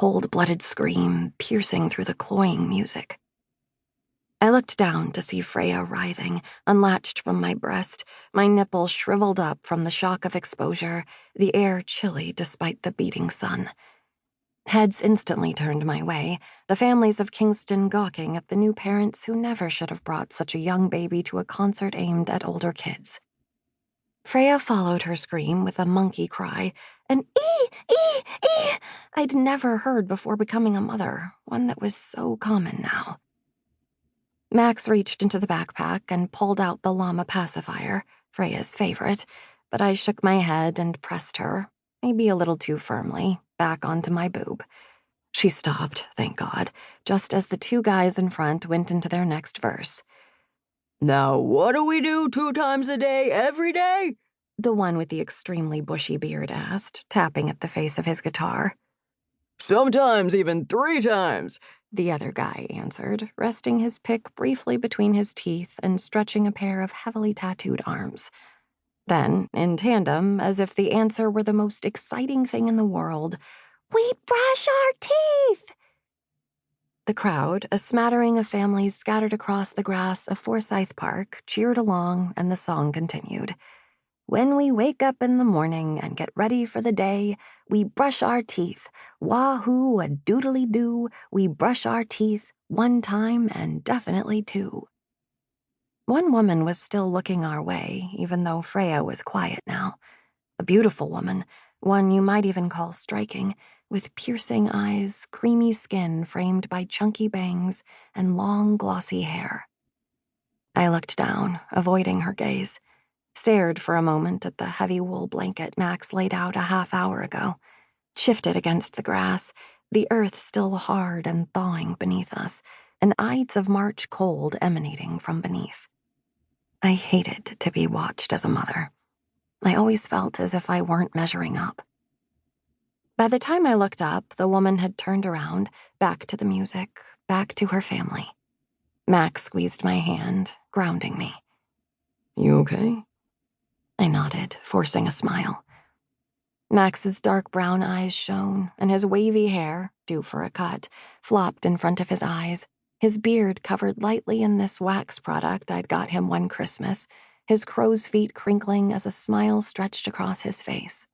cold-blooded scream piercing through the cloying music. I looked down to see Freya writhing, unlatched from my breast, my nipples shriveled up from the shock of exposure, the air chilly despite the beating sun. Heads instantly turned my way, the families of Kingston gawking at the new parents who never should have brought such a young baby to a concert aimed at older kids. Freya followed her scream with a monkey cry, an ee, ee, ee I'd never heard before becoming a mother, one that was so common now. Max reached into the backpack and pulled out the llama pacifier, Freya's favorite, but I shook my head and pressed her, maybe a little too firmly, back onto my boob. She stopped, thank God, just as the two guys in front went into their next verse. Now, what do we do 2 times a day, every day? The one with the extremely bushy beard asked, tapping at the face of his guitar. Sometimes even 3 times, the other guy answered, resting his pick briefly between his teeth and stretching a pair of heavily tattooed arms. Then, in tandem, as if the answer were the most exciting thing in the world, we brush our teeth! The crowd, a smattering of families scattered across the grass of Forsyth Park, cheered along, and the song continued. When we wake up in the morning and get ready for the day, we brush our teeth. Wahoo, a doodly-doo, we brush our teeth 1 time and definitely 2. One woman was still looking our way, even though Freya was quiet now. A beautiful woman, one you might even call striking, with piercing eyes, creamy skin framed by chunky bangs, and long, glossy hair. I looked down, avoiding her gaze, stared for a moment at the heavy wool blanket Max laid out a half hour ago, shifted against the grass, the earth still hard and thawing beneath us, and Ides of March cold emanating from beneath. I hated to be watched as a mother. I always felt as if I weren't measuring up. By the time I looked up, the woman had turned around, back to the music, back to her family. Max squeezed my hand, grounding me. You okay? I nodded, forcing a smile. Max's dark brown eyes shone, and his wavy hair, due for a cut, flopped in front of his eyes, his beard covered lightly in this wax product I'd got him one Christmas, his crow's feet crinkling as a smile stretched across his face.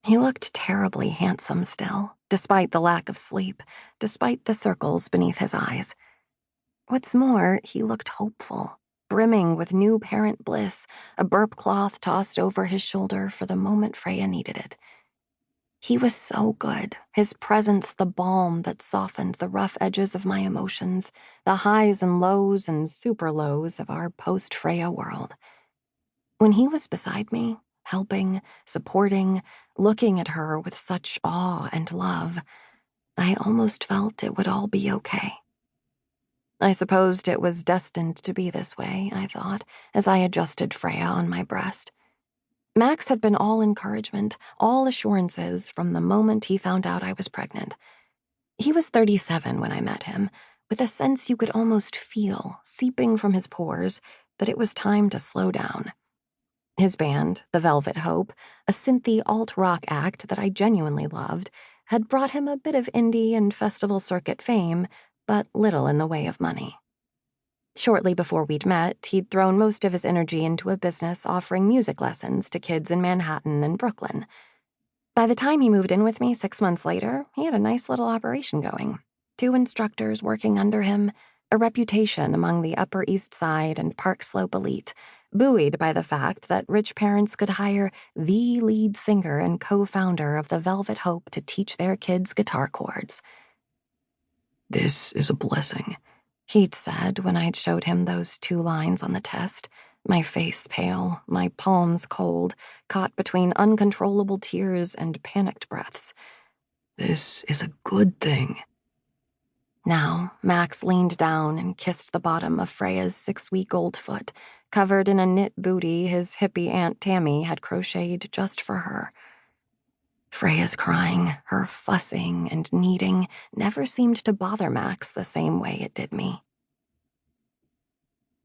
He looked terribly handsome still, despite the lack of sleep, despite the circles beneath his eyes. What's more, he looked hopeful, brimming with new parent bliss, a burp cloth tossed over his shoulder for the moment Freya needed it. He was so good, his presence the balm that softened the rough edges of my emotions, the highs and lows and super lows of our post-Freya world. When he was beside me, helping, supporting, looking at her with such awe and love, I almost felt it would all be okay. I supposed it was destined to be this way, I thought, as I adjusted Freya on my breast. Max had been all encouragement, all assurances from the moment he found out I was pregnant. He was 37 when I met him, with a sense you could almost feel, seeping from his pores, that it was time to slow down. His band, the Velvet Hope, a synthy alt-rock act that I genuinely loved, had brought him a bit of indie and festival circuit fame, but little in the way of money. Shortly before we'd met, he'd thrown most of his energy into a business offering music lessons to kids in Manhattan and Brooklyn. By the time he moved in with me 6 months later, he had a nice little operation going. 2 instructors working under him, a reputation among the Upper East Side and Park Slope elite, buoyed by the fact that rich parents could hire the lead singer and co-founder of the Velvet Hope to teach their kids guitar chords. This is a blessing, he'd said when I'd showed him those 2 lines on the test, my face pale, my palms cold, caught between uncontrollable tears and panicked breaths. This is a good thing. Now, Max leaned down and kissed the bottom of Freya's 6-week-old foot, covered in a knit booty his hippie Aunt Tammy had crocheted just for her. Freya's crying, her fussing and kneading, never seemed to bother Max the same way it did me.